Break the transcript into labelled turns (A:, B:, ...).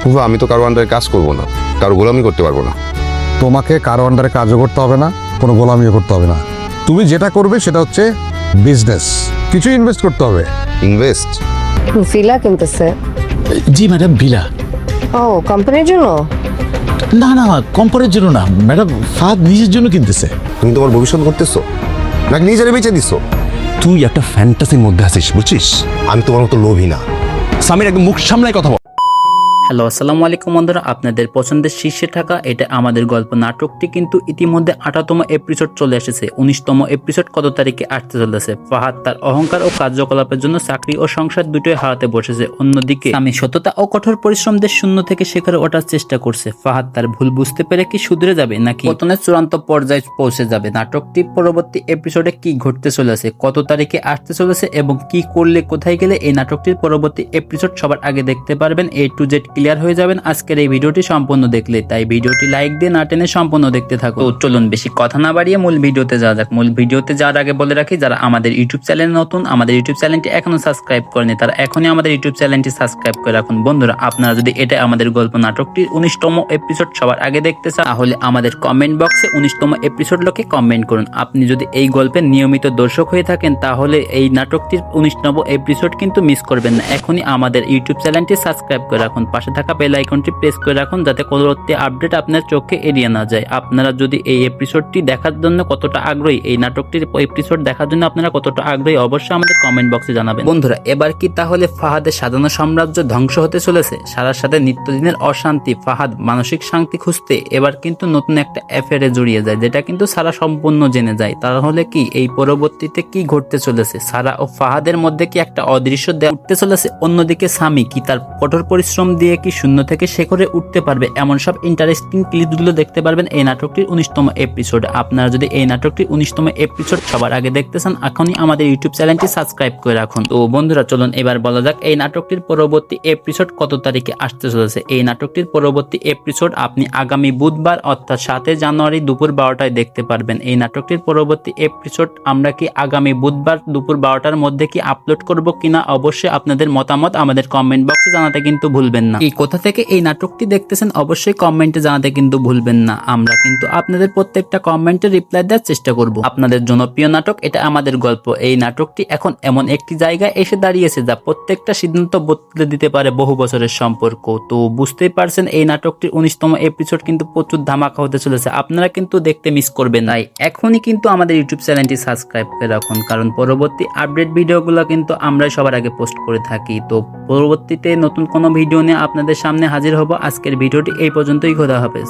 A: ফুফা আমি তো কারো আন্ডারে কাজ করবো না, কারো গোলামি করতে পারবো না।
B: তোমাকে কারো আন্ডারে কাজও করতে হবে না, কোনো গোলামিও করতে হবে না। তুমি যেটা করবে সেটা হচ্ছে বিজনেস, কিছু ইনভেস্ট করতে হবে।
A: ইনভেস্ট?
C: ভিলা কিনতেছে?
D: জি ম্যাডাম, ভিলা।
C: ও, কোম্পানির জন্য?
D: না না, কোম্পানির জন্য না ম্যাডাম, ফাহাদ নিজের জন্য কিনতেছে।
A: তুমি তোমার ভবিষ্যৎ করতেছো নাকি নিজের বেঁচে দিছো?
E: তুই একটা ফ্যান্টাসির মধ্যে আছিস, বুঝছিস?
A: আমি তোমার মতো লোভী না।
E: সামির একদম মুখ সামলায় কথা বল।
F: হ্যালো, আসসালামু আলাইকুম বন্ধুরা। আপনাদের পছন্দের শীর্ষে থাকা এটা আমাদের গল্প নাটকটি কিন্তু ইতিমধ্যে 18তম এপিসোড চলে এসেছে। 19তম এপিসোড কত তারিখে আসতে চলেছে? ফাহাদ তার অহংকার ও কার্যকলাপের জন্য চাকরি ও সংসার দুটোই হারাতে বসেছে। অন্যদিকে আমি সততা ও কঠোর পরিশ্রম দিয়ে শূন্য থেকে শিখরে ওঠার চেষ্টা করছে। ফাহাদ তার ভুল বুঝতে পেরে কি শুধরে যাবে নাকি পতনের চূড়ান্ত পর্যায়ে পৌঁছে যাবে? নাটকটি পরবর্তী এপিসোডে কি ঘটতে চলেছে, কত তারিখে আসতে চলেছে এবং কি করলে কোথায় গেলে এই নাটকটির পরবর্তী এপিসোড সবার আগে দেখতে পারবেন, A to Z ক্লিয়ার হয়ে যাবেন আজকের এই ভিডিওটি সম্পূর্ণ দেখলে। তাই ভিডিওটি লাইক দিয়ে না টেনে সম্পূর্ণ দেখতে থাকো। তো চলুন বেশি কথা না বাড়িয়ে মূল ভিডিওতে যাওয়া যাক। মূল ভিডিওতে যাওয়ার আগে বলে রাখি, যারা আমাদের ইউটিউব চ্যানেল নতুন, আমাদের ইউটিউব চ্যানেলটি এখনো সাবস্ক্রাইব করেনি, তারা এখনই আমাদের ইউটিউব চ্যানেলটি সাবস্ক্রাইব করে রাখুন। বন্ধুরা, আপনারা যদি এটা আমাদের গল্প নাটকটির 19তম এপিসোড সবার আগে দেখতে চান, তাহলে আমাদের কমেন্ট বক্সে 19তম এপিসোড লোকে কমেন্ট করুন। আপনি যদি এই গল্পের নিয়মিত দর্শক হয়ে থাকেন, তাহলে এই নাটকটির 19তম এপিসোড কিন্তু মিস করবেন না। এখনই আমাদের ইউটিউব চ্যানেলটি সাবস্ক্রাইব করে রাখুন, পাশে থাকা বেল আইকনটি প্রেস করে রাখুন, যাতে পরবর্তী আপডেট আপনার চোখে এড়িয়ে না যায়। আপনারা যদি এই এপিসোডটি দেখার জন্য কতটা আগ্রহী, এই নাটকটির এপিসোড দেখার জন্য আপনারা কতটা আগ্রহী, অবশ্যই আমাদের কমেন্ট বক্সে জানাবেন। বন্ধুরা, এবার কি তাহলে ফাহাদের সাজানো সাম্রাজ্য ধ্বংস হতে চলেছে? সারার সাথে নিত্যদিনের অশান্তি, ফাহাদ মানসিক শান্তি খুঁজতে এবার কিন্তু নতুন একটা অ্যাফেয়ারে জড়িয়ে যায়, যেটা কিন্তু সারা সম্পূর্ণ জেনে যায়। তাহলে কি এই পরবর্তীতে কি ঘটতে চলেছে? সারা ও ফাহাদের মধ্যে কি একটা অদৃশ্য দেয়াল উঠতে চলেছে? অন্যদিকে সামি কি তার কঠোর পরিশ্রম দিয়ে কি শূন্য থেকে শেখরে উঠতে পারবে? এমন সব ইন্টারেস্টিং ক্লিপগুলো দেখতে পারবেন এই নাটকটির 19তম এপিসোডে। আপনারা যদি এই নাটকটির 19তম এপিসোড সবার আগে দেখতে চান, এখনই আমাদের ইউটিউব চ্যানেলটি সাবস্ক্রাইব করে রাখুন। তো বন্ধুরা, চলুন এবার বলা যাক এই নাটকটির পরবর্তী এপিসোড কত তারিখে আসতে চলেছে। এই নাটকটির পরবর্তী এপিসোড আপনি আগামী বুধবার অর্থাৎ 7 জানুয়ারি দুপুর 12টায় দেখতে পারবেন। এই নাটকটির পরবর্তী এপিসোড আমরা কি আগামী বুধবার দুপুর 12টার মধ্যে কি আপলোড করব কিনা, অবশ্যই আপনাদের মতামত আমাদের কমেন্ট বক্সে জানাতে কিন্তু ভুলবেন না। এই কোথা থেকে এই নাটকটি দেখতেছেন অবশ্যই কমেন্টে জানাতে কিন্তু ভুলবেন না। আমরা কিন্তু আপনাদের প্রত্যেকটা কমেন্টে রিপ্লাই দেওয়ার চেষ্টা করব। আপনাদের জনপ্রিয় নাটক এটা আমাদের গল্প, এই নাটকটি এখন এমন একটি জায়গায় এসে দাঁড়িয়েছে যা প্রত্যেকটা সিদ্ধান্ত বদলে দিতে পারে বহু বছরের সম্পর্ক। তো বুঝতেই পারছেন এই নাটকটির 19তম এপিসোড কিন্তু প্রচুর ধামাকা হতে চলেছে, আপনারা কিন্তু দেখতে মিস করবেন না। এখনই কিন্তু আমাদের ইউটিউব চ্যানেলটি সাবস্ক্রাইব করে রাখুন, কারণ পরবর্তী আপডেট ভিডিওগুলো কিন্তু আমরাই সবার আগে পোস্ট করে থাকি। তো পরবর্তীতে নতুন কোনো ভিডিও নিয়ে আপনাদের সামনে হাজির হব। আজকের ভিডিওটি এই পর্যন্তই, খোদা হাফেজ।